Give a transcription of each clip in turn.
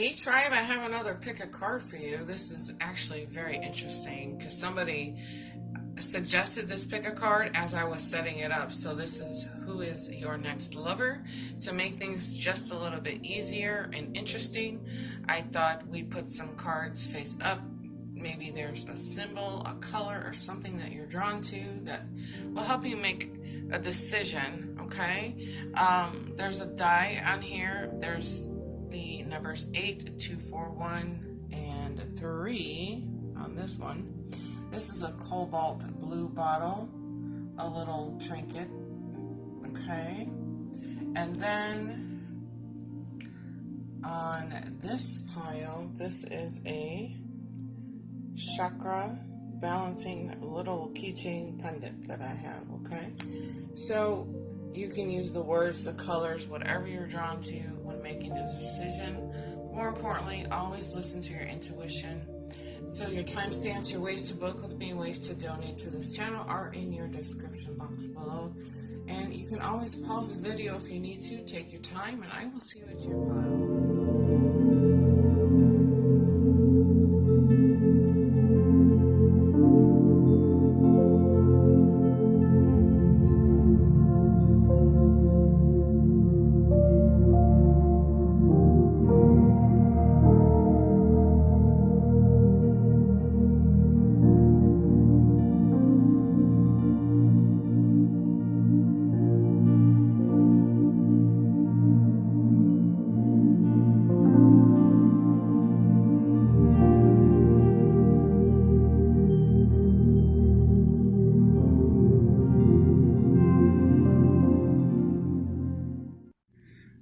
Hey Tribe, I have another pick a card for you. This is actually very interesting because somebody suggested this pick a card as I was setting it up. So this is who is your next lover. To make things just a little bit easier and interesting, I thought we put some cards face up. Maybe there's a symbol, a color, or something that you're drawn to that will help you make a decision, okay? There's a die on here. There's the numbers 8, 2, 4, 1, and 3 on this one. This is a cobalt blue bottle, a little trinket, okay? And then on this pile, this is a chakra balancing little keychain pendant that I have, okay? So you can use the words, the colors, whatever you're drawn to when making a decision. More importantly, always listen to your intuition. So your timestamps, your ways to book with me, ways to donate to this channel are in your description box below. And you can always pause the video if you need to. Take your time, and I will see you at your pile.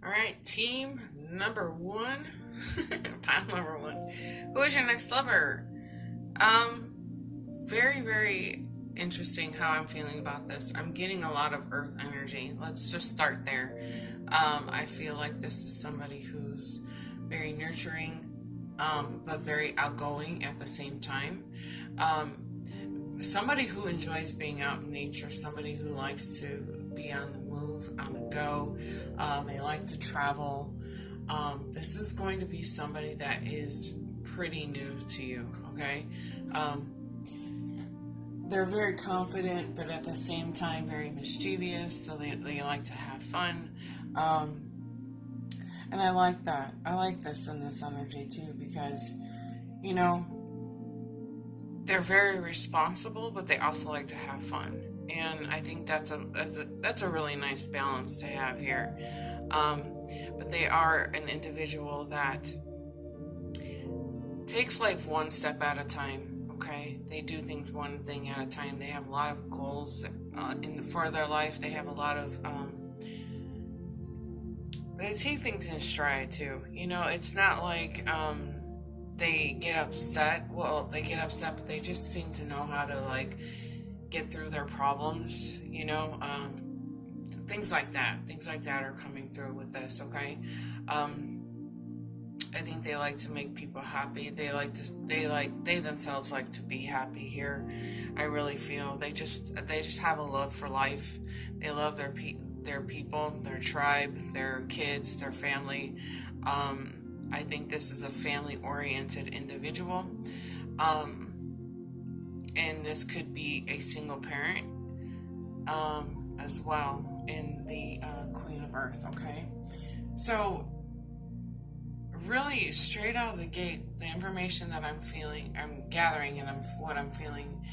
Alright, team number 1, pile number 1. Who is your next lover? Very, very interesting how I'm feeling about this. I'm getting a lot of earth energy. Let's just start there. I feel like this is somebody who's very nurturing, but very outgoing at the same time. Somebody who enjoys being out in nature, somebody who likes to be on the move, on the go. They like to travel. This is going to be somebody that is pretty new to you, okay? They're very confident, but at the same time very mischievous, so they like to have fun. And I like that. I like this in this energy too, because, you know, they're very responsible, but they also like to have fun. And I think that's a really nice balance to have here. But they are an individual that takes life one step at a time, okay? They do things one thing at a time. They have a lot of goals for their life. They have a lot of... they take things in stride, too. You know, it's not like... they get upset. Well, they get upset, but they just seem to know how to, like, get through their problems, you know, things like that are coming through with this, okay? I think they like to make people happy. They themselves like to be happy here. I really feel they just have a love for life. They love their people, their tribe, their kids, their family. I think this is a family-oriented individual. And this could be a single parent as well in the Queen of Earth, okay? So, really, straight out of the gate, the information that I'm gathering, and what I'm feeling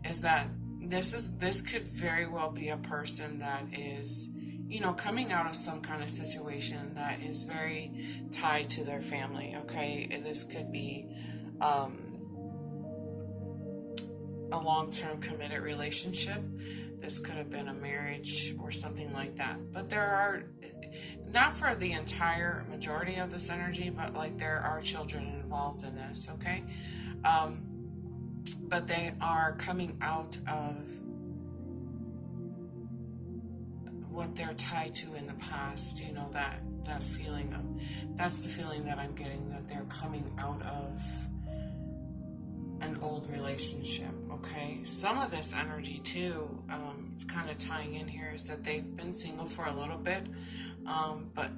is that this could very well be a person that is, you know, coming out of some kind of situation that is very tied to their family, okay? And this could be a long-term committed relationship. This could have been a marriage or something like that. But there are, not for the entire majority of this energy, but like there are children involved in this, okay? But they are coming out of what they're tied to in the past, you know, that feeling of, that's the feeling that I'm getting, that they're coming out of an old relationship, okay? Some of this energy too, it's kind of tying in here, is that they've been single for a little bit, but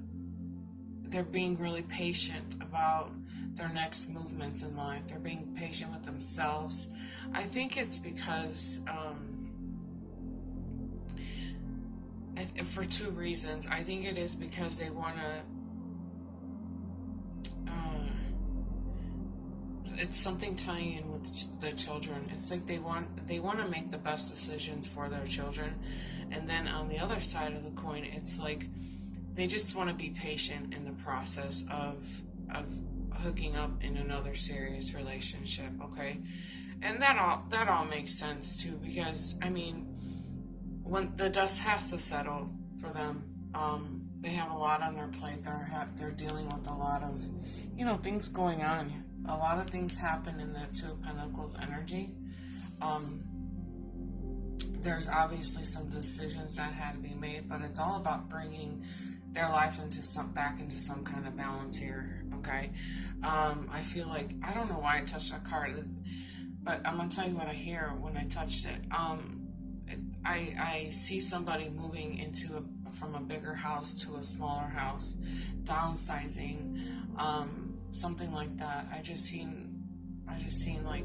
they're being really patient about their next movements in life. They're being patient with themselves. I think it's because for two reasons. I think it is because they want to it's something tying in with the children. It's like they want to make the best decisions for their children, and then on the other side of the coin, it's like they just want to be patient in the process of hooking up in another serious relationship. Okay, and that all makes sense too, because I mean, when the dust has to settle for them, they have a lot on their plate. They're dealing with a lot of things going on. A lot of things happen in the Two of Pentacles energy. There's obviously some decisions that had to be made, but it's all about bringing their life back into some kind of balance here. Okay, I feel like, I don't know why I touched that card, but I'm gonna tell you what I hear when I touched it. I see somebody moving from a bigger house to a smaller house, downsizing, something like that. I just seen like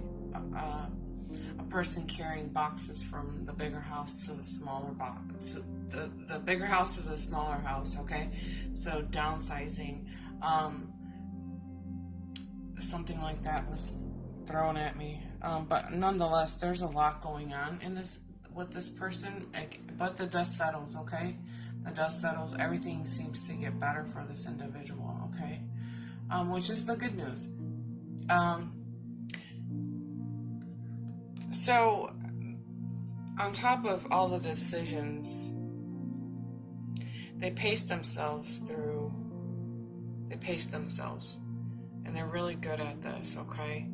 a person carrying boxes from the bigger house to the smaller box, to the bigger house to the smaller house. Okay, so downsizing, something like that was thrown at me. But nonetheless, there's a lot going on with this person. But the dust settles. Okay, the dust settles. Everything seems to get better for this individual. Okay. Which is the good news. So, on top of all the decisions, they pace themselves, and they're really good at this, okay?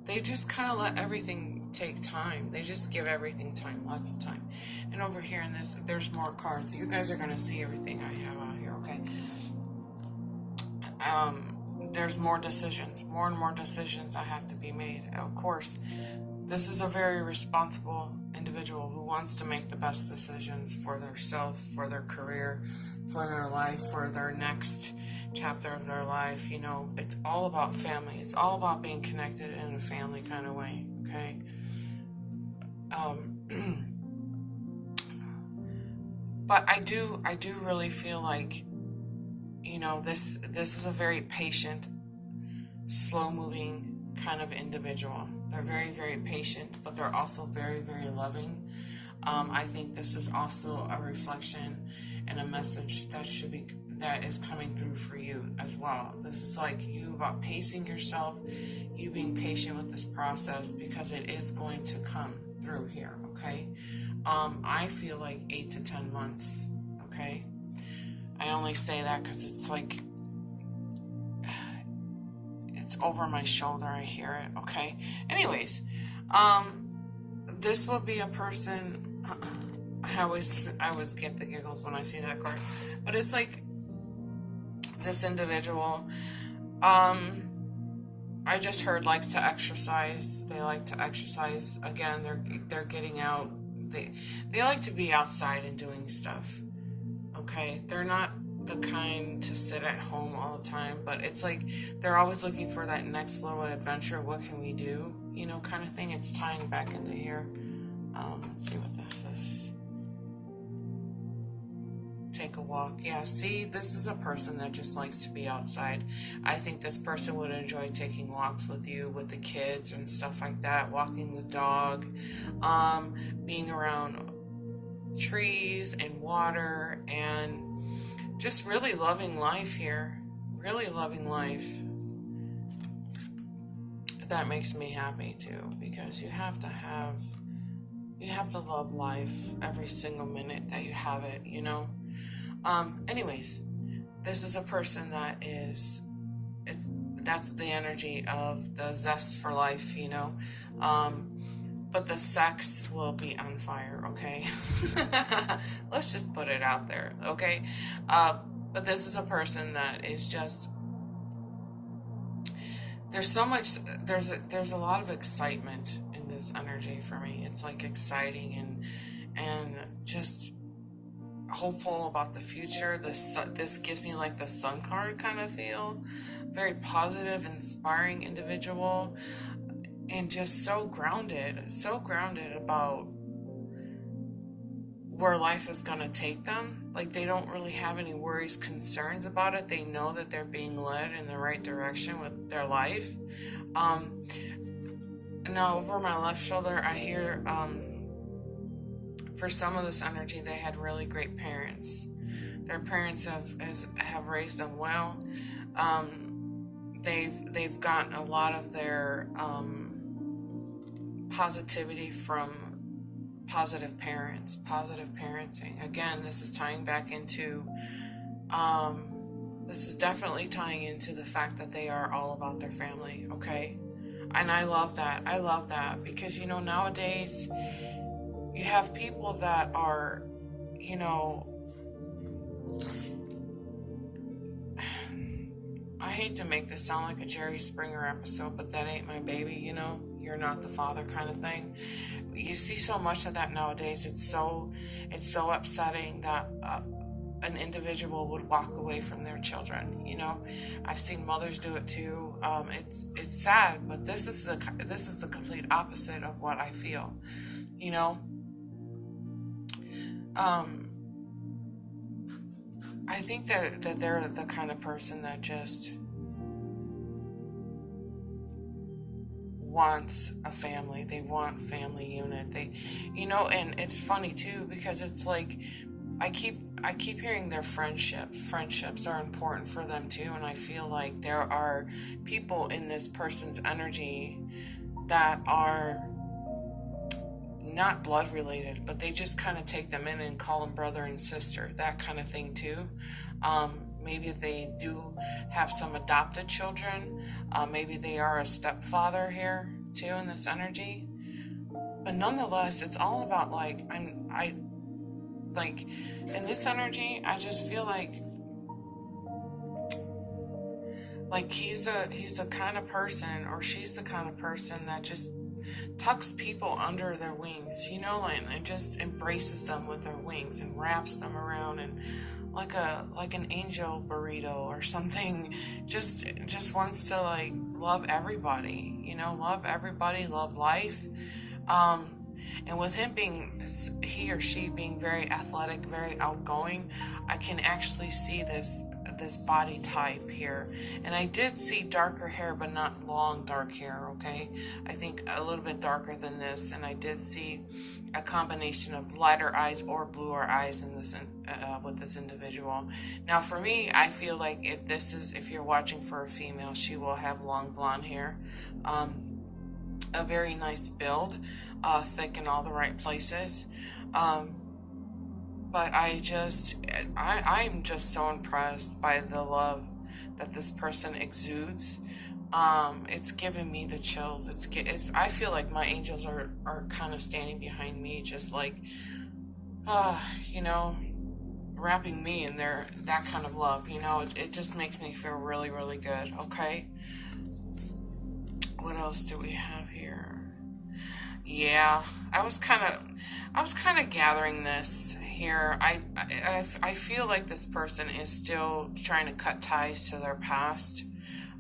They just kind of let everything take time. They just give everything time, lots of time. And over here in this, there's more cards. You guys are going to see everything I have out here, okay? There's more and more decisions that have to be made. Of course, this is a very responsible individual who wants to make the best decisions for themselves, for their career, for their life, for their next chapter of their life. It's all about family. It's all about being connected in a family kind of way, okay? But I do really feel like, this is a very patient, slow-moving kind of individual. They're very, very patient, but they're also very, very loving. I think this is also a reflection and a message that is coming through for you as well. This is like you about pacing yourself, you being patient with this process, because it is going to come through here, okay? I feel like 8 to 10 months, okay? I only say that because it's like, it's over my shoulder. I hear it, okay? Anyways, this will be a person, I always get the giggles when I see that card, but it's like this individual, I just heard likes to exercise. They like to exercise. Again, they're getting out. They like to be outside and doing stuff. Okay, they're not the kind to sit at home all the time, but it's like they're always looking for that next little adventure. What can we do? Kind of thing. It's tying back into here. Let's see what this is. Take a walk. Yeah, see, this is a person that just likes to be outside. I think this person would enjoy taking walks with you, with the kids and stuff like that, walking the dog, being around trees and water, and just really loving life here. Really loving life. That makes me happy too, because you have to love life every single minute that you have it, Anyways, this is a person that's the energy of the zest for life, but the sex will be on fire, okay? Let's just put it out there, okay? But this is a person that is just, there's a lot of excitement in this energy for me. It's like exciting and just hopeful about the future. This gives me like the sun card kind of feel. Very positive, inspiring individual, and just so grounded about where life is going to take them. Like, they don't really have any worries, concerns about it. They know that they're being led in the right direction with their life. Now over my left shoulder, I hear, for some of this energy, they had really great parents. Their parents have raised them well. They've gotten a lot of their positivity from positive parents, positive parenting. Again, this is tying back into, this is definitely tying into the fact that they are all about their family, okay? And I love that because, you know, nowadays you have people that are, you know, I hate to make this sound like a Jerry Springer episode, but that ain't my baby, you know, you're not the father kind of thing. You see so much of that nowadays. It's so upsetting that an individual would walk away from their children. You know, I've seen mothers do it too. It's sad, but this is the complete opposite of what I feel. You know, I think that they're the kind of person that just wants a family. They want family unit. They, you know, and it's funny too, because it's like, I keep hearing their friendships are important for them too. And I feel like there are people in this person's energy that are not blood related, but they just kind of take them in and call them brother and sister, that kind of thing too. Maybe they do have some adopted children. Maybe they are a stepfather here too in this energy. But nonetheless, it's all about like, I like in this energy, I just feel like he's the kind of person, or she's the kind of person that just tucks people under their wings, you know, and just embraces them with their wings and wraps them around, and like an angel burrito or something. Just wants to like love everybody, you know, love everybody, love life. And with him he or she being very athletic, very outgoing, I can actually see this body type here. And I did see darker hair, but not long dark hair, okay? I think a little bit darker than this. And I did see a combination of lighter eyes or bluer eyes in this with this individual. Now for me, I feel like if you're watching for a female, she will have long blonde hair, a very nice build, thick in all the right places. But I'm just so impressed by the love that this person exudes. It's giving me the chills. I feel like my angels are kind of standing behind me, just like, you know, wrapping me in that kind of love. You know, it just makes me feel really, really good. Okay. What else do we have here? Yeah, I was kind of gathering this here. I feel like this person is still trying to cut ties to their past.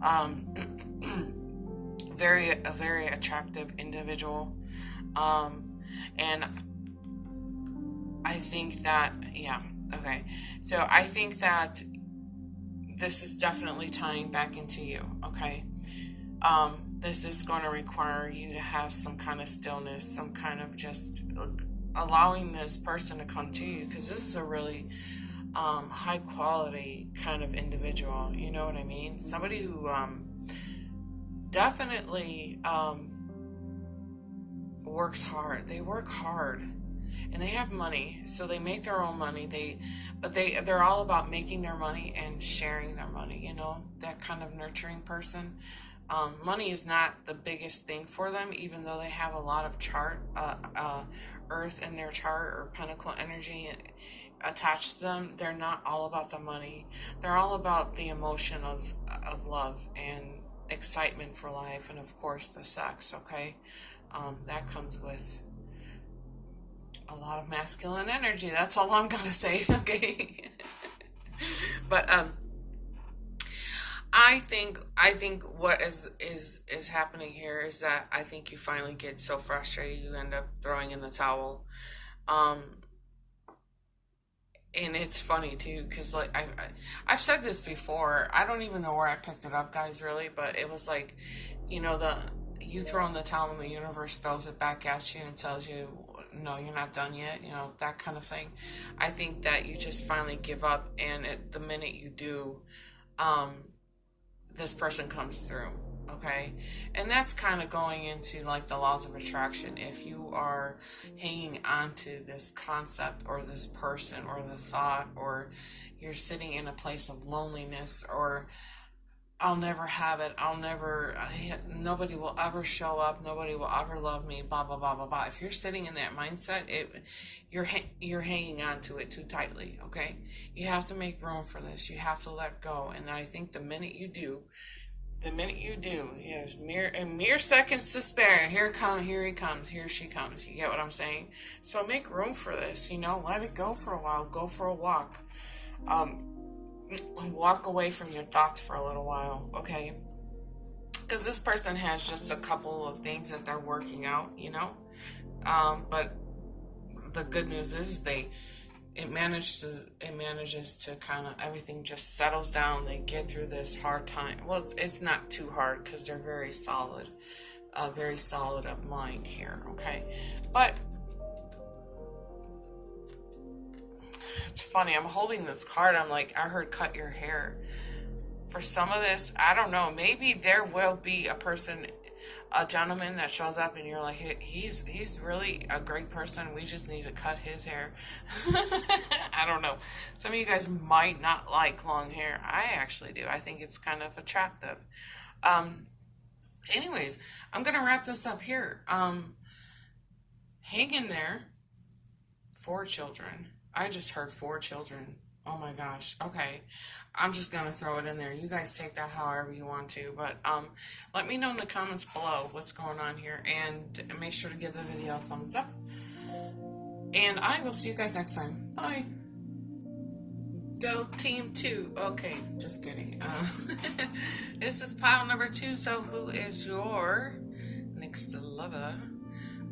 A very attractive individual. And I think that, yeah, okay. So I think that this is definitely tying back into you, okay? This is going to require you to have some kind of stillness, some kind of just allowing this person to come to you, because this is a really high quality kind of individual, you know what I mean? Somebody who definitely works hard. They work hard, and they have money, so they make their own money. They're all about making their money and sharing their money, you know, that kind of nurturing person. Money is not the biggest thing for them, even though they have a lot of earth in their chart, or pentacle energy attached to them. They're not all about the money. They're all about the emotion of love and excitement for life, and of course the sex, okay? That comes with a lot of masculine energy. That's all I'm gonna say. Okay. But I think what is happening here is that I think you finally get so frustrated you end up throwing in the towel. Um, and it's funny too, because like I've said this before. I don't even know where I picked it up, guys, really, but it was like, the you throw in the towel and the universe throws it back at you and tells you, no, you're not done yet, that kind of thing. I think that you just finally give up, and the minute you do, this person comes through. Okay, and that's kind of going into like the laws of attraction. If you are hanging on to this concept or this person or the thought, or you're sitting in a place of loneliness, or I'll never have it, nobody will ever show up, nobody will ever love me, blah blah blah blah blah. If you're sitting in that mindset, you're hanging on to it too tightly. Okay, you have to make room for this. You have to let go, and I think the minute you do, yes, mere seconds to spare. Here he comes, here she comes. You get what I'm saying? So make room for this. Let it go for a while. Go for a walk. Walk away from your thoughts for a little while, okay? Because this person has just a couple of things that they're working out, but the good news is it manages to kind of, everything just settles down. They get through this hard time. Well, it's not too hard because they're very solid of mind here, okay? But it's funny, I'm holding this card. I'm like, I heard cut your hair. For some of this, I don't know. Maybe there will be a gentleman that shows up and you're like, hey, he's really a great person. We just need to cut his hair. I don't know. Some of you guys might not like long hair. I actually do. I think it's kind of attractive. Anyways, I'm going to wrap this up here. Hang in there. 4 children. I just heard 4 children. Oh my gosh. Okay. I'm just going to throw it in there. You guys take that however you want to. But let me know in the comments below what's going on here. And make sure to give the video a thumbs up. And I will see you guys next time. Bye. Go team 2. Okay. Just kidding. This is pile number 2. So who is your next lover?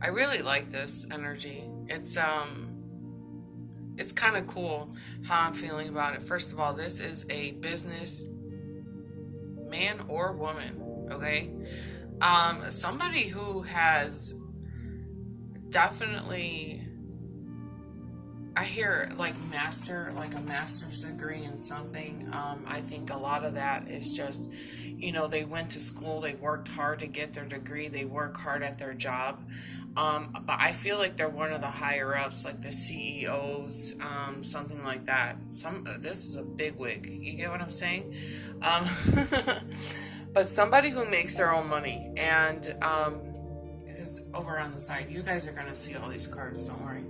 I really like this energy. It's kind of cool how I'm feeling about it. First of all, this is a business man or woman, okay? Somebody who has definitely, I hear like a master's degree in something. I think a lot of that is just, they went to school, they worked hard to get their degree, they work hard at their job. But I feel like they're one of the higher ups, like the CEOs, something like that. This is a big wig. You get what I'm saying? But somebody who makes their own money, and because over on the side, you guys are gonna see all these cards. Don't worry.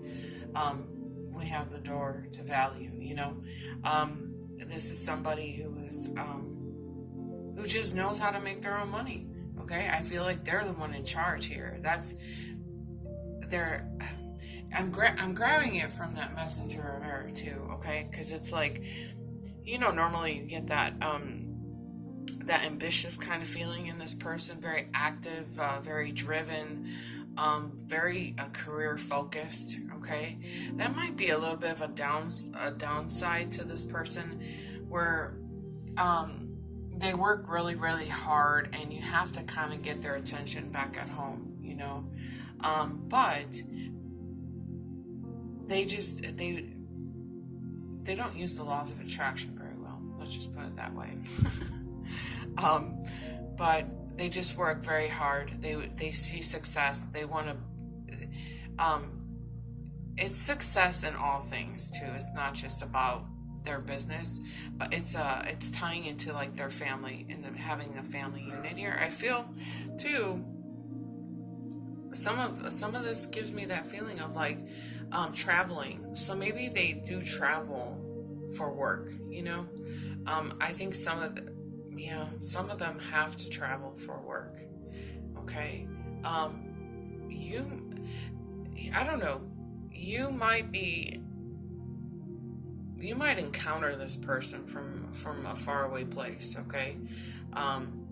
We have the door to value. This is somebody who just knows how to make their own money. Okay, I feel like they're the one in charge here. I'm grabbing it from that messenger of error too, okay? Because it's like, normally you get that that ambitious kind of feeling in this person, very active, very driven, very career focused, okay? That might be a little bit of a downside to this person, where they work really, really hard, and you have to kind of get their attention back at home, but they don't use the laws of attraction very well. Let's just put it that way. But they just work very hard. They see success. They want to. It's success in all things too. It's not just about their business, but it's tying into like their family and them having a family unit here. I feel too. Some of this gives me that feeling of like traveling. So maybe they do travel for work, I think some of them have to travel for work. Okay. I don't know. you might encounter this person from a faraway place, okay?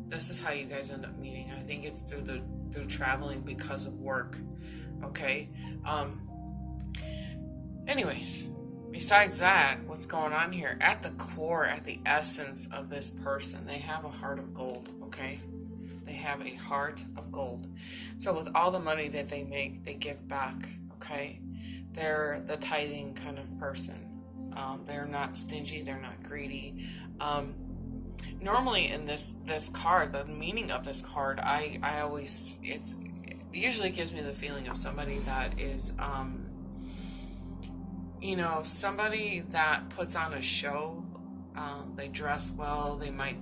This is how you guys end up meeting. I think it's through traveling because of work, okay? Anyways, besides that, what's going on here? At the core, at the essence of this person, they have a heart of gold, okay? They have a heart of gold. So with all the money that they make, they give back, okay? They're the tithing kind of person. They're not stingy. They're not greedy. Normally in this card, the meaning of this card, it usually gives me the feeling of somebody that is, somebody that puts on a show. They dress well. They might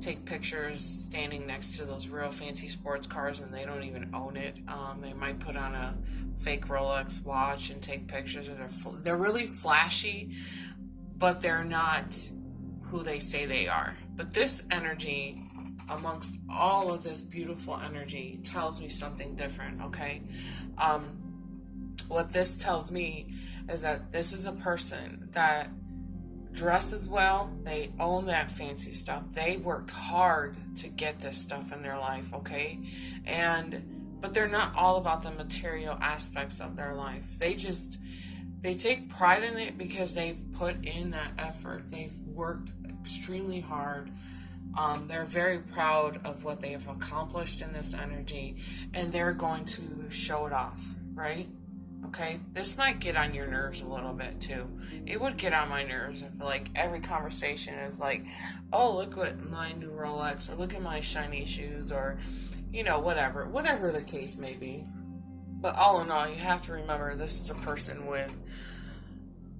take pictures standing next to those real fancy sports cars and they don't even own it. They might put on a fake Rolex watch and take pictures. They're really flashy, but they're not who they say they are. But this energy, amongst all of this beautiful energy, tells me something different, okay? What this tells me is that this is a person that dresses well. They own that fancy stuff. They worked hard to get this stuff in their life, okay? But they're not all about the material aspects of their life. They take pride in it because they've put in that effort. They've worked extremely hard. They're very proud of what they have accomplished in this energy, and they're going to show it off, right? Okay, this might get on your nerves a little bit too. It would get on my nerves if like every conversation is like, oh, look at my new Rolex, or look at my shiny shoes, or whatever the case may be. But all in all, you have to remember this is a person with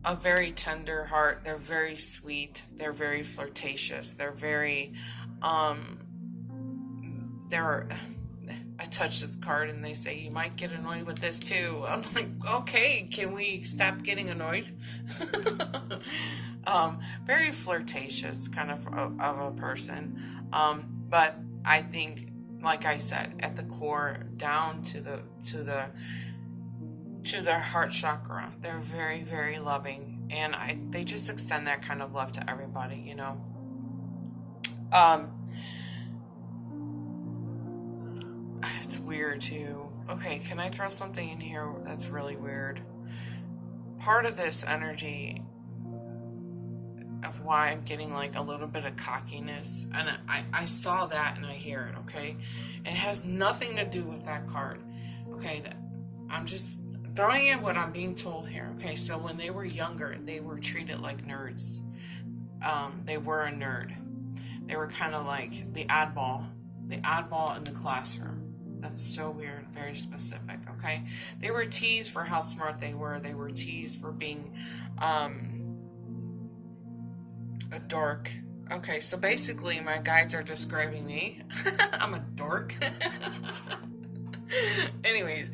a very tender heart. They're very sweet. They're very flirtatious. They're very, I touch this card and they say, you might get annoyed with this too. I'm like, okay, can we stop getting annoyed? Very flirtatious kind of a person. But I think, like I said, at the core, down to their heart chakra, they're very, very loving. And they just extend that kind of love to everybody, It's weird too. Okay, can I throw something in here that's really weird? Part of this energy of why I'm getting like a little bit of cockiness, and I saw that and I hear it, okay? It has nothing to do with that card, okay? I'm just throwing in what I'm being told here, okay? So when they were younger, they were treated like nerds. They were a nerd. They were kind of like the oddball in the classroom. That's so weird, very specific, okay? They were teased for how smart they were. They were teased for being a dork. Okay, so basically my guides are describing me. I'm a dork. Anyways,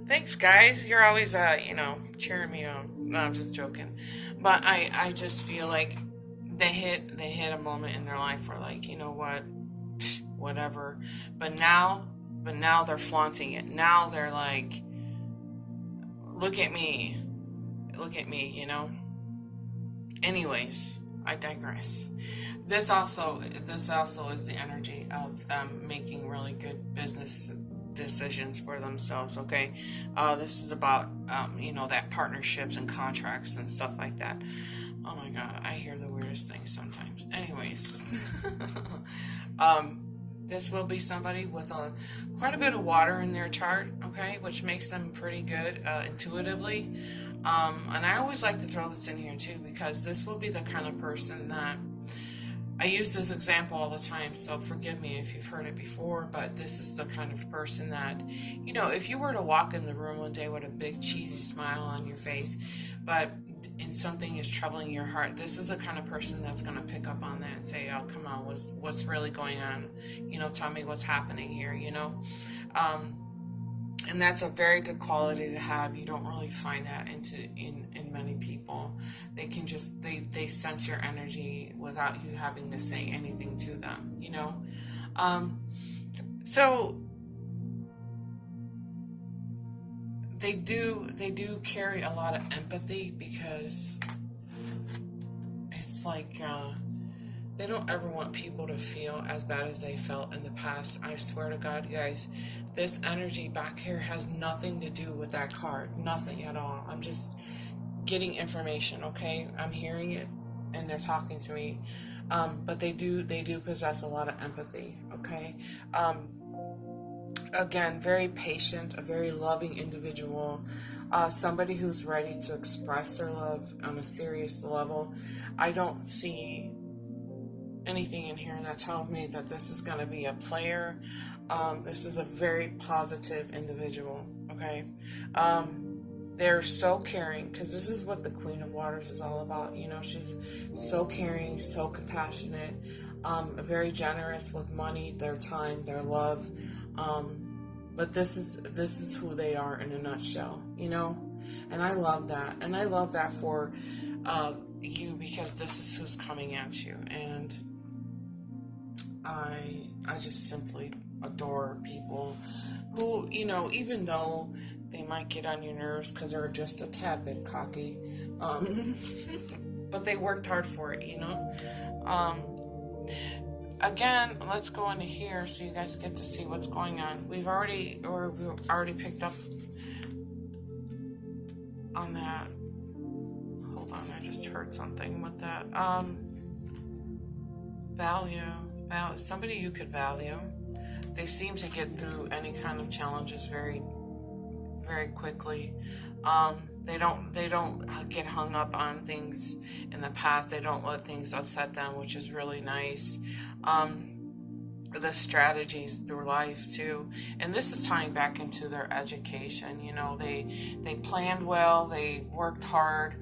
thanks guys. You're always, cheering me on. No, I'm just joking. But I just feel like they hit a moment in their life where like, you know what, whatever. But now they're flaunting it. Now they're like, look at me, Anyways, I digress. This also is the energy of them making really good business decisions for themselves, okay? This is about, that partnerships and contracts and stuff like that. Oh my God, I hear the weirdest things sometimes. Anyways, this will be somebody with quite a bit of water in their chart, okay, which makes them pretty good intuitively. And I always like to throw this in here too, because this will be the kind of person that I use this example all the time, so forgive me if you've heard it before, but this is the kind of person that, if you were to walk in the room one day with a big cheesy smile on your face, and something is troubling your heart, this is the kind of person that's going to pick up on that and say, oh, come on, what's really going on? Tell me what's happening here, and that's a very good quality to have. You don't really find that in many people. They can just, they sense your energy without you having to say anything to them, So they do carry a lot of empathy, because it's like they don't ever want people to feel as bad as they felt in the past. I swear to God, guys, this energy back here has nothing to do with that card. Nothing at all. I'm just getting information, okay? I'm hearing it, and they're talking to me. But they do possess a lot of empathy, okay? Again, very patient, a very loving individual, somebody who's ready to express their love on a serious level. I don't see anything in here that tells me that this is going to be a player. This is a very positive individual, okay? They're so caring, because this is what the Queen of Waters is all about. You know, she's so caring, so compassionate, very generous with money, their time, their love. But this is who they are in a nutshell, you know? And I love that. And I love that for you, because this is who's coming at you. And I just simply adore people who, you know, even though they might get on your nerves because they're just a tad bit cocky, but they worked hard for it, you know? Again, let's go into here so you guys get to see what's going on. We've already picked up on that. Hold on, I just heard something with that. Value. Somebody you could value. They seem to get through any kind of challenges very, very quickly. They don't get hung up on things in the past. They don't let things upset them, which is really nice. The strategies through life too, and this is tying back into their education. You know, they planned well, they worked hard,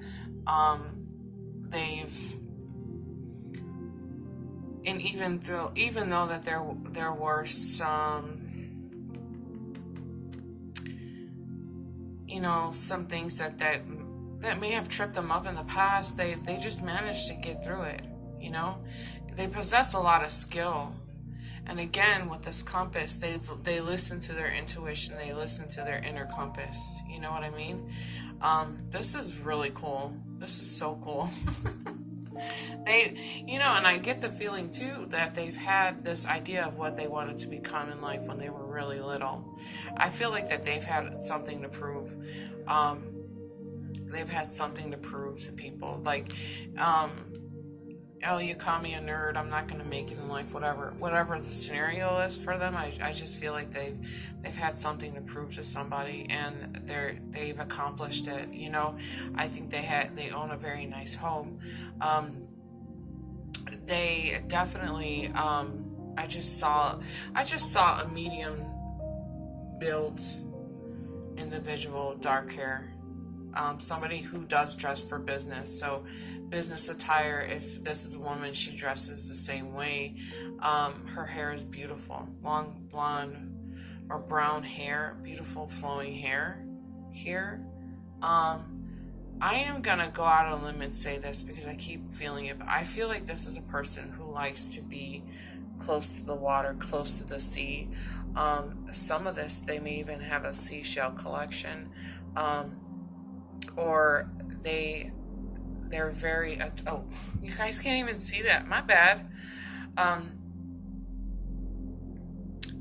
and even though that there were some, you know, some things that may have tripped them up in the past, they just managed to get through it, you know? They possess a lot of skill. And again, with this compass, they listen to their intuition, they listen to their inner compass. You know what I mean? This is really cool. This is so cool. You know, and I get the feeling too that they've had this idea of what they wanted to become in life when they were really little. I feel like that they've had something to prove. They've had something to prove to people. Like, oh, you call me a nerd, I'm not going to make it in life, whatever the scenario is for them. I just feel like they've had something to prove to somebody, and they've accomplished it. You know, I think they own a very nice home. They definitely, I just saw a medium build individual, dark hair. Somebody who does dress for business. So business attire, if this is a woman, she dresses the same way. Her hair is beautiful. Long blonde or brown hair, beautiful flowing hair here. I am going to go out on a limb and say this because I keep feeling it, but I feel like this is a person who likes to be close to the water, close to the sea. Some of this, they may even have a seashell collection. Or they're very, oh, you guys can't even see that, my bad.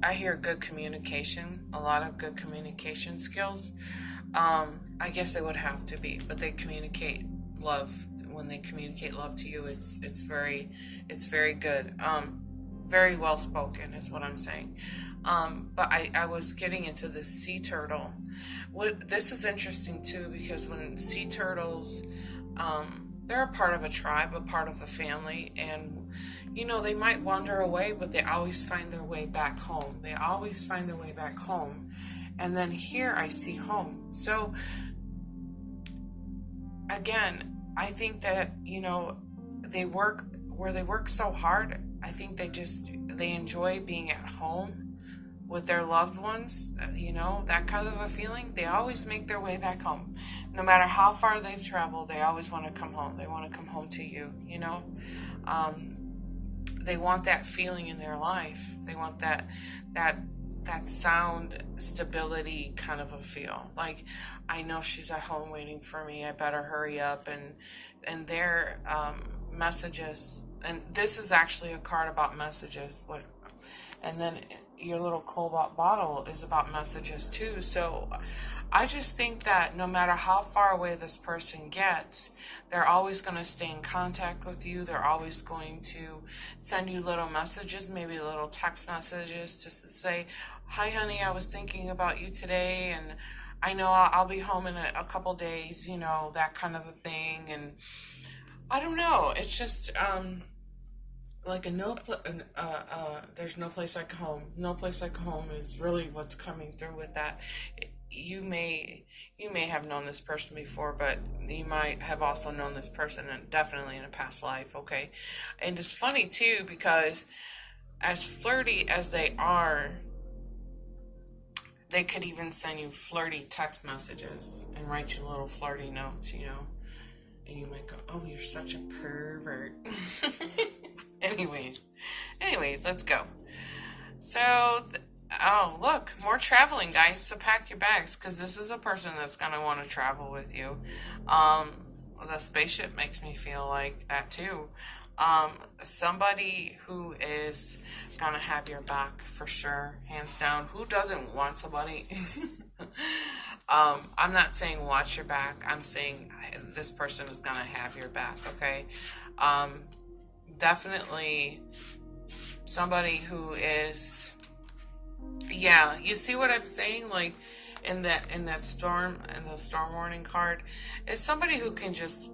I hear good communication, a lot of good communication skills. I guess they would have to be, but they communicate love. When they communicate love to you, it's very good. Very well spoken is what I'm saying. But I was getting into the sea turtle. This is interesting too, because when sea turtles, they're a part of a tribe, a part of a family, and you know, they might wander away, but they always find their way back home. They always find their way back home. And then here I see home. So again, I think that, you know, they work so hard. I think they enjoy being at home with their loved ones, you know, that kind of a feeling. They always make their way back home. No matter how far they've traveled, they always want to come home. They want to come home to you, you know. They want that feeling in their life. They want that that sound stability kind of a feel. Like, I know she's at home waiting for me. I better hurry up. And their messages, and this is actually a card about messages. And then your little cobalt bottle is about messages too. So I just think that no matter how far away this person gets, they're always going to stay in contact with you. They're always going to send you little messages, maybe little text messages, just to say, hi honey, I was thinking about you today, and I know I'll be home in a couple days, you know, that kind of a thing. And I don't know, it's just like there's no place like home. No place like home is really what's coming through with that. You may have known this person before, but you might have also known this person, and definitely in a past life. Okay, and it's funny too, because as flirty as they are, they could even send you flirty text messages and write you little flirty notes, you know. And you might go, oh, you're such a pervert. Anyways, let's go. So, oh, look, more traveling, guys. So pack your bags, because this is a person that's going to want to travel with you. The spaceship makes me feel like that too. Somebody who is going to have your back for sure, hands down. Who doesn't want somebody? I'm not saying watch your back. I'm saying this person is going to have your back, okay? Definitely somebody who is, yeah, you see what I'm saying? Like in that storm, in the storm warning card, is somebody who can just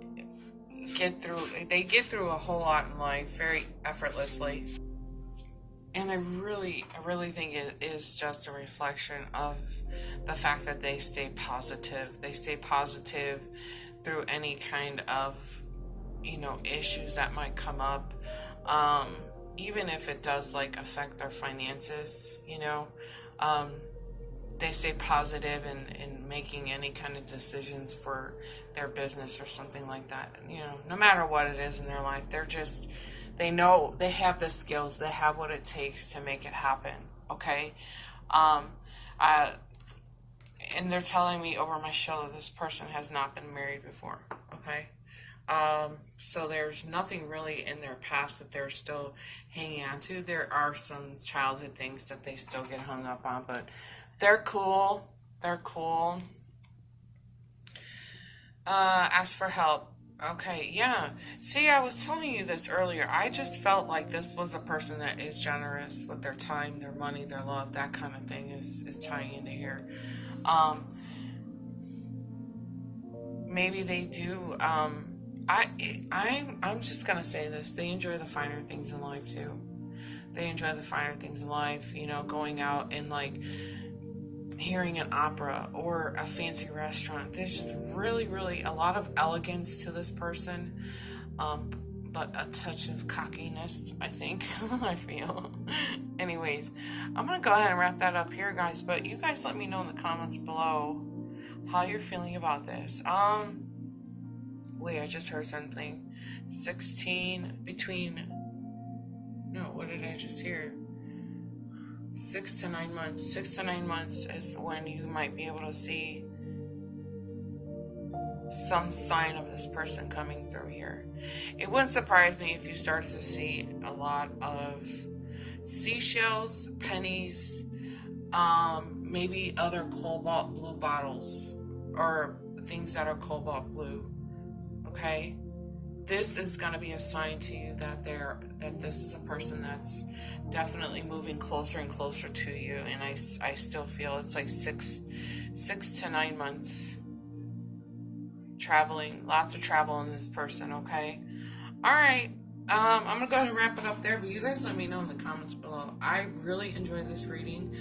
get through a whole lot in life very effortlessly. And I really think it is just a reflection of the fact that they stay positive. They stay positive through any kind of, you know, issues that might come up. Even if it does like affect their finances, you know, they stay positive in making any kind of decisions for their business or something like that. You know, no matter what it is in their life, they know they have the skills, they have what it takes to make it happen. Okay. And they're telling me over my show that this person has not been married before. Okay. So there's nothing really in their past that they're still hanging on to. There are some childhood things that they still get hung up on, but they're cool. They're cool. Ask for help. Okay, yeah. See, I was telling you this earlier. I just felt like this was a person that is generous with their time, their money, their love, that kind of thing is tying into here. Maybe they do. I'm just gonna say this. They enjoy the finer things in life too. They enjoy the finer things in life. You know, going out and like hearing an opera or a fancy restaurant. There's just really a lot of elegance to this person, but a touch of cockiness, I think. I feel. Anyways, I'm gonna go ahead and wrap that up here, guys, but you guys let me know in the comments below how you're feeling about this. Wait, I just heard something. 16 between, no, what did I just hear? 6 to 9 months. 6 to 9 months is when you might be able to see some sign of this person coming through here. It wouldn't surprise me if you started to see a lot of seashells, pennies, maybe other cobalt blue bottles or things that are cobalt blue. Okay? This is going to be a sign to you that this is a person that's definitely moving closer and closer to you. And I still feel it's like 6 to 9 months traveling, lots of travel in this person. Okay. All right. I'm going to go ahead and wrap it up there, but you guys let me know in the comments below. I really enjoyed this reading.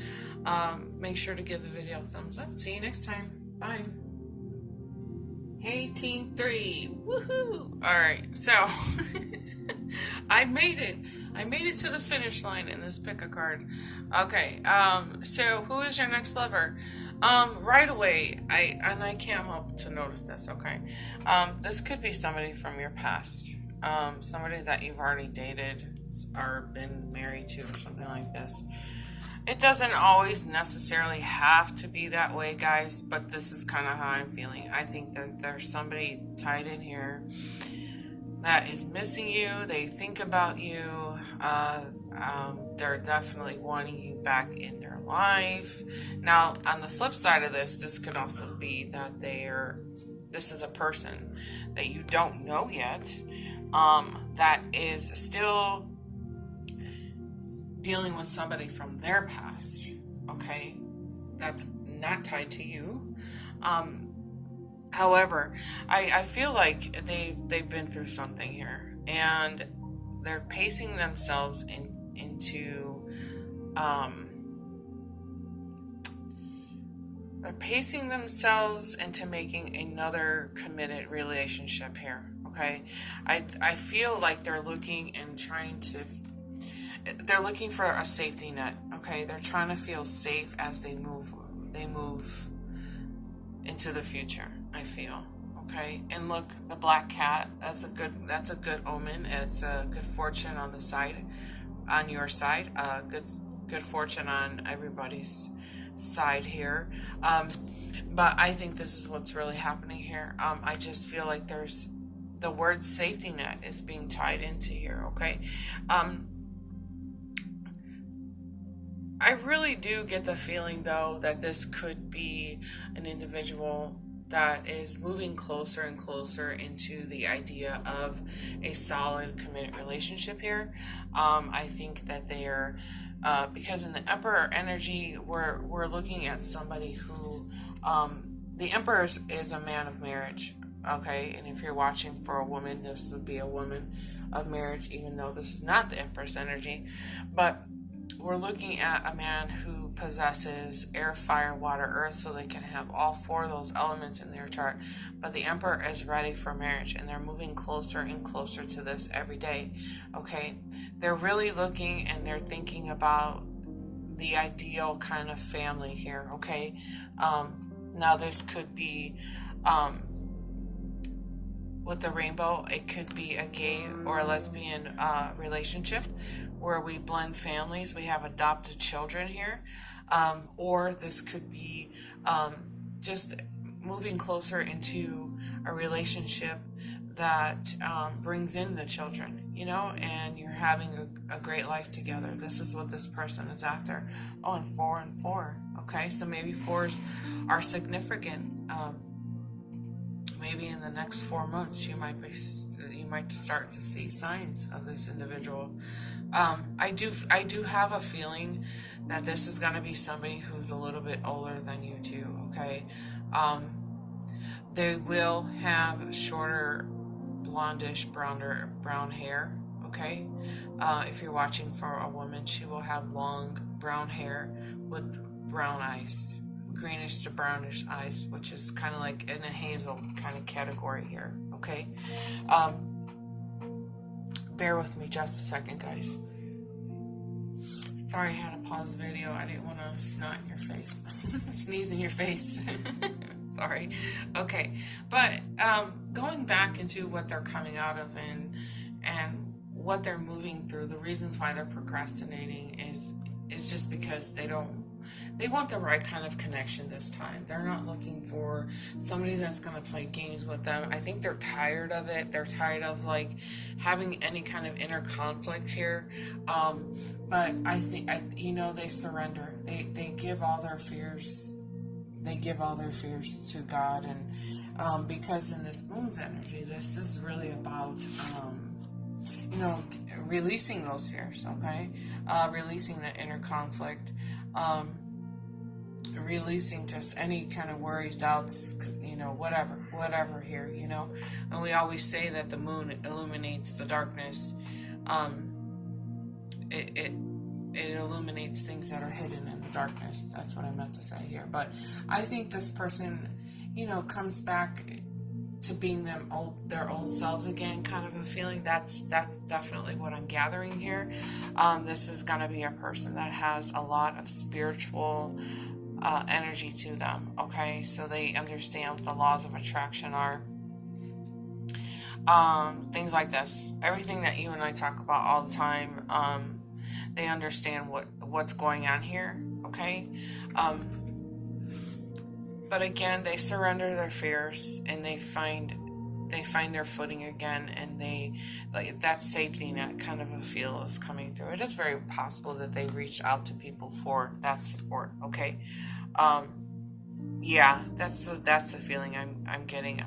Make sure to give the video a thumbs up. See you next time. Bye. Hey, Team 3. Woohoo! Alright, so I made it. I made it to the finish line in this pick a card. Okay, so who is your next lover? Right away, I can't help to notice this, okay? This could be somebody from your past. Somebody that you've already dated or been married to or something like this. It doesn't always necessarily have to be that way, guys, but this is kind of how I'm feeling. I think that there's somebody tied in here that is missing you. They think about you. They're definitely wanting you back in their life. Now, on the flip side of this, this could also be that this is a person that you don't know yet, that is still dealing with somebody from their past, okay? That's not tied to you. However, I feel like they've been through something here, and they're pacing themselves into making another committed relationship here. Okay, I feel like they're looking for a safety net. Okay, they're trying to feel safe as they move into the future, I feel. Okay, and look, the black cat, that's a good omen. It's a good fortune on your side, good fortune on everybody's side here. But I think this is what's really happening here. I just feel like there's the word safety net is being tied into here. Okay, I really do get the feeling, though, that this could be an individual that is moving closer and closer into the idea of a solid, committed relationship here. I think that they are, because in the Emperor energy, we're looking at somebody who, the Emperor is a man of marriage, okay? And if you're watching for a woman, this would be a woman of marriage, even though this is not the Empress energy. But we're looking at a man who possesses air, fire, water, earth, so they can have all four of those elements in their chart. But the Emperor is ready for marriage, and they're moving closer and closer to this every day. Okay, they're really looking and they're thinking about the ideal kind of family here. Okay, now this could be with the rainbow, it could be a gay or a lesbian relationship where we blend families. We have adopted children here, or this could be just moving closer into a relationship that brings in the children, and you're having a great life together. This is what this person is after. Oh, and 4 and 4. Okay, so maybe 4s are significant. Maybe in the next 4 months, you might start to see signs of this individual. I do have a feeling that this is going to be somebody who's a little bit older than you too. Okay, they will have shorter, blondish, brown hair. Okay, if you're watching for a woman, she will have long brown hair with brown eyes. Greenish to brownish eyes, which is kind of like in a hazel kind of category here. Okay, bear with me just a second, guys. Sorry I had to pause the video. I didn't want to snot in your face. Sneeze in your face. Sorry. Okay, but going back into what they're coming out of and what they're moving through, the reasons why they're procrastinating is just because they want the right kind of connection this time. They're not looking for somebody that's going to play games with them. I think they're tired of it. They're tired of like having any kind of inner conflict here. But I think, they surrender. They give all their fears. They give all their fears to God. And because in this moon's energy, this is really about, releasing those fears, okay? Releasing the inner conflict. Releasing just any kind of worries, doubts, whatever here, and we always say that the moon illuminates the darkness. It illuminates things that are hidden in the darkness. That's what I meant to say here. But I think this person, comes back to being their old selves again, kind of a feeling. That's definitely what I'm gathering here. This is going to be a person that has a lot of spiritual energy to them, okay? So they understand what the laws of attraction are. Things like this. Everything that you and I talk about all the time. They understand what's going on here, okay? But again, they surrender their fears and they find their footing again, and they, like, that safety net kind of a feel is coming through. It is very possible that they reached out to people for that support, okay? Yeah, that's the feeling I'm getting.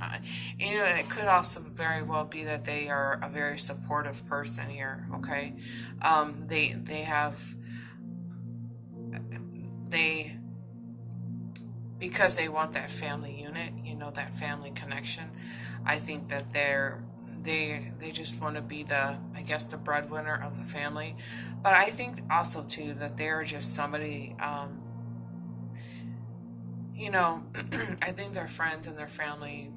You know, and it could also very well be that they are a very supportive person here. Okay, they because they want that family unit, you know, that family connection. I think that they just want to be the, I guess, the breadwinner of the family. But I think also too that they're just somebody. You know, I think their friends and their family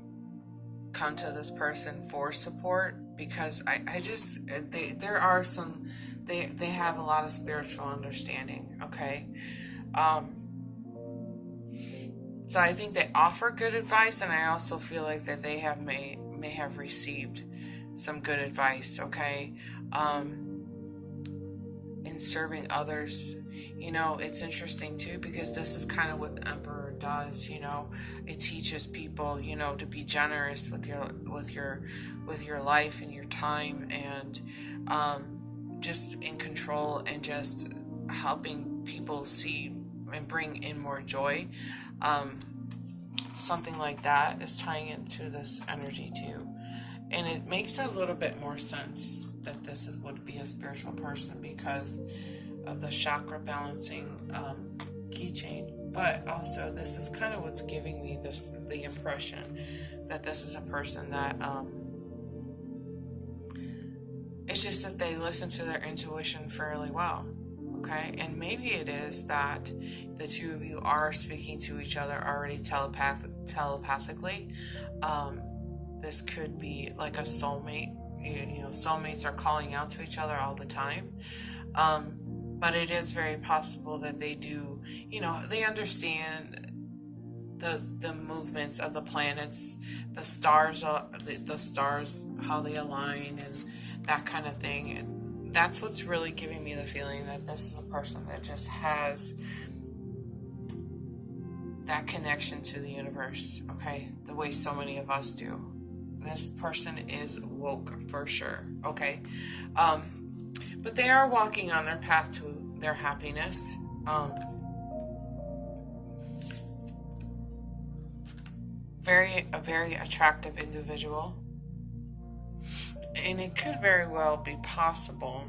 come to this person for support because there are some, they have a lot of spiritual understanding, okay? So I think they offer good advice, and I also feel like that they may have received some good advice, okay? In serving others. You know, it's interesting too, because this is kind of what the Emperor does, you know. It teaches people, you know, to be generous with your life and your time, and just in control, and just helping people see and bring in more joy. Something like that is tying into this energy too. And it makes a little bit more sense that this would be a spiritual person because of the chakra balancing keychain. But also, this is kind of what's giving me the impression that this is a person that it's just that they listen to their intuition fairly well. Okay, and maybe it is that the two of you are speaking to each other already telepathically. This could be like a soulmate. You know, soulmates are calling out to each other all the time. But it is very possible that they do, you know, they understand the movements of the planets, the stars, how they align, and that kind of thing. And that's what's really giving me the feeling that this is a person that just has that connection to the universe, okay? The way so many of us do. This person is woke for sure, okay? But they are walking on their path to their happiness. A very attractive individual. And it could very well be possible.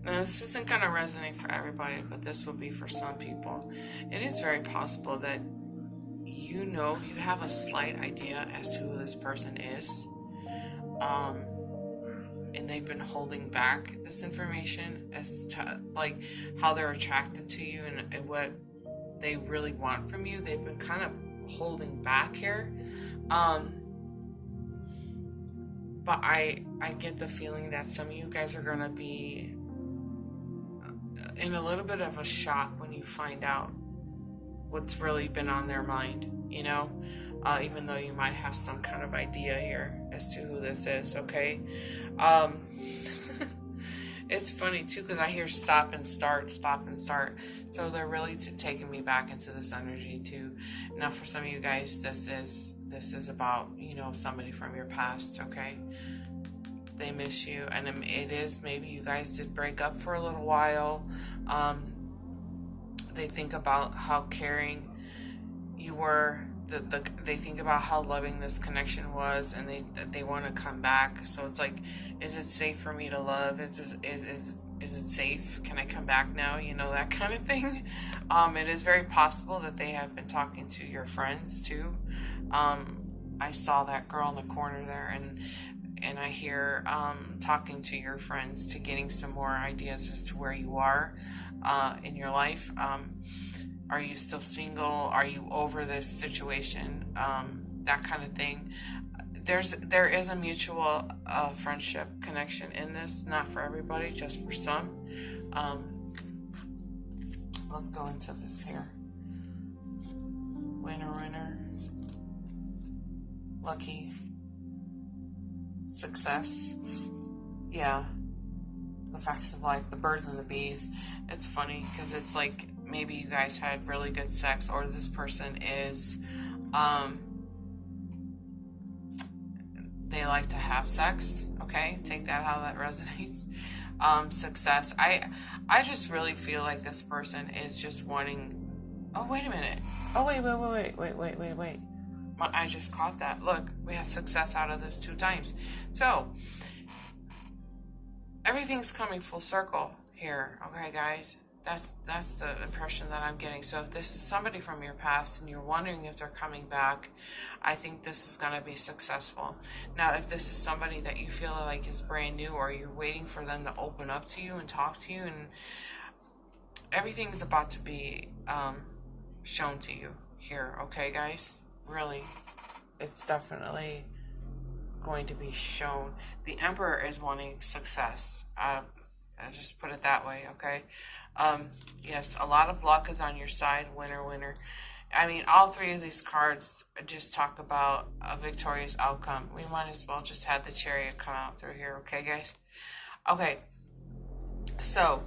Now, this isn't going to resonate for everybody, but this will be for some people. It is very possible that you have a slight idea as to who this person is. And they've been holding back this information as to, like, how they're attracted to you and what they really want from you. They've been kind of holding back here. But I get the feeling that some of you guys are going to be in a little bit of a shock when you find out what's really been on their mind, you know, even though you might have some kind of idea here as to who this is, okay? It's funny too, because I hear stop and start. So they're really taking me back into this energy too. Now, for some of you guys, this is about, you know, somebody from your past, okay? They miss you, and it is, maybe you guys did break up for a little while. They think about how caring you were. They think about how loving this connection was, and they want to come back. So it's like, is it safe for me to love? Is it safe? Can I come back now? You know, that kind of thing. It is very possible that they have been talking to your friends too. I saw that girl in the corner there, and I hear talking to your friends to getting some more ideas as to where you are in your life. Are you still single? Are you over this situation? That kind of thing. There is a mutual friendship connection in this, not for everybody, just for some. Let's go into this here. Winner. Lucky. Success. Yeah. the facts of life, the birds and the bees. It's funny because it's like maybe you guys had really good sex, or this person is, they like to have sex. Okay, take that how that resonates. Success. I just really feel like this person is just wanting. Oh, wait a minute. Oh, wait. I just caught that. Look, we have success out of this 2 times. So, everything's coming full circle here. Okay, guys? That's the impression that I'm getting. So if this is somebody from your past and you're wondering if they're coming back, I think this is going to be successful. Now, if this is somebody that you feel like is brand new, or you're waiting for them to open up to you and talk to you, and everything's about to be shown to you here, okay, guys? Really, it's definitely going to be shown. The Emperor is wanting success. I just put it that way, okay? Yes, a lot of luck is on your side. Winner. I mean, all 3 of these cards just talk about a victorious outcome. We might as well just have the Chariot come out through here, okay, guys? Okay, so,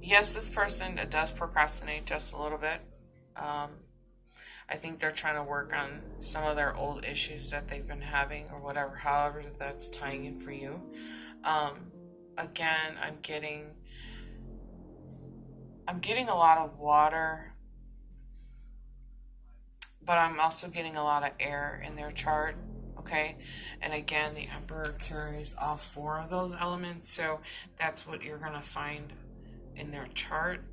yes, this person does procrastinate just a little bit. I think they're trying to work on some of their old issues that they've been having, or whatever, however that's tying in for you. Again, I'm getting a lot of water, but I'm also getting a lot of air in their chart. Okay, and again, the Emperor carries all 4 of those elements, so that's what you're gonna find in their chart.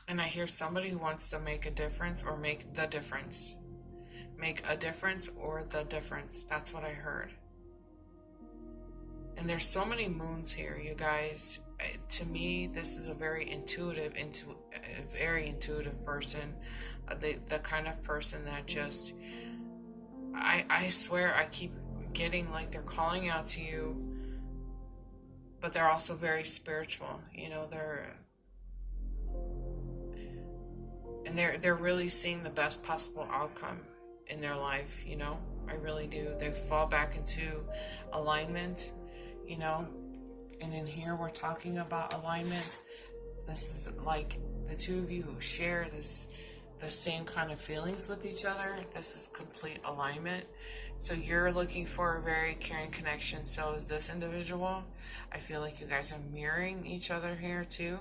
And I hear somebody who wants to make a difference, or make the difference. Make a difference or the difference. That's what I heard. And there's so many moons here, you guys. To me, this is a very intuitive person. The kind of person that just, I swear, I keep getting like they're calling out to you, but they're also very spiritual. You know, they're really seeing the best possible outcome in their life, you know. I really do. They fall back into alignment, you know. And in here we're talking about alignment. This is like the 2 of you who share the same kind of feelings with each other. This is complete alignment. So you're looking for a very caring connection. So is this individual. I feel like you guys are mirroring each other here too.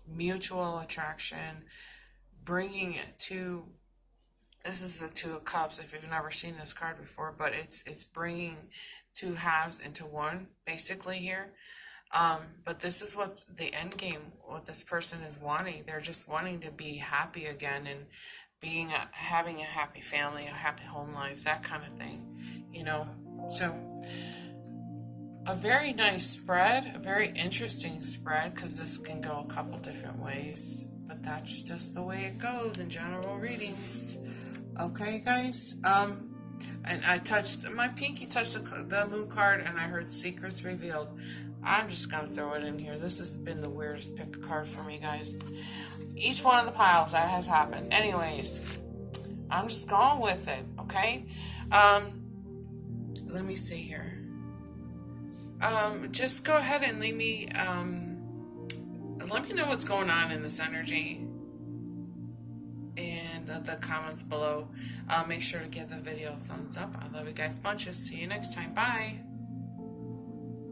Mutual attraction, bringing it to, this is the 2 of Cups, if you've never seen this card before, but it's bringing 2 halves into one, basically here. But this is what the end game, what this person is wanting. They're just wanting to be happy again, and having a happy family, a happy home life, that kind of thing, you know. So a very nice spread, a very interesting spread, because this can go a couple different ways, but that's just the way it goes in general readings. Okay, guys. And my pinky touched the moon card, and I heard secrets revealed. I'm just gonna throw it in here. This has been the weirdest pick a card for me, guys. Each one of the piles that has happened. Anyways, I'm just going with it, okay? Let me see here. Just go ahead and leave me, let me know what's going on in this energy in the comments below. Make sure to give the video a thumbs up. I love you guys bunches. See you next time. Bye.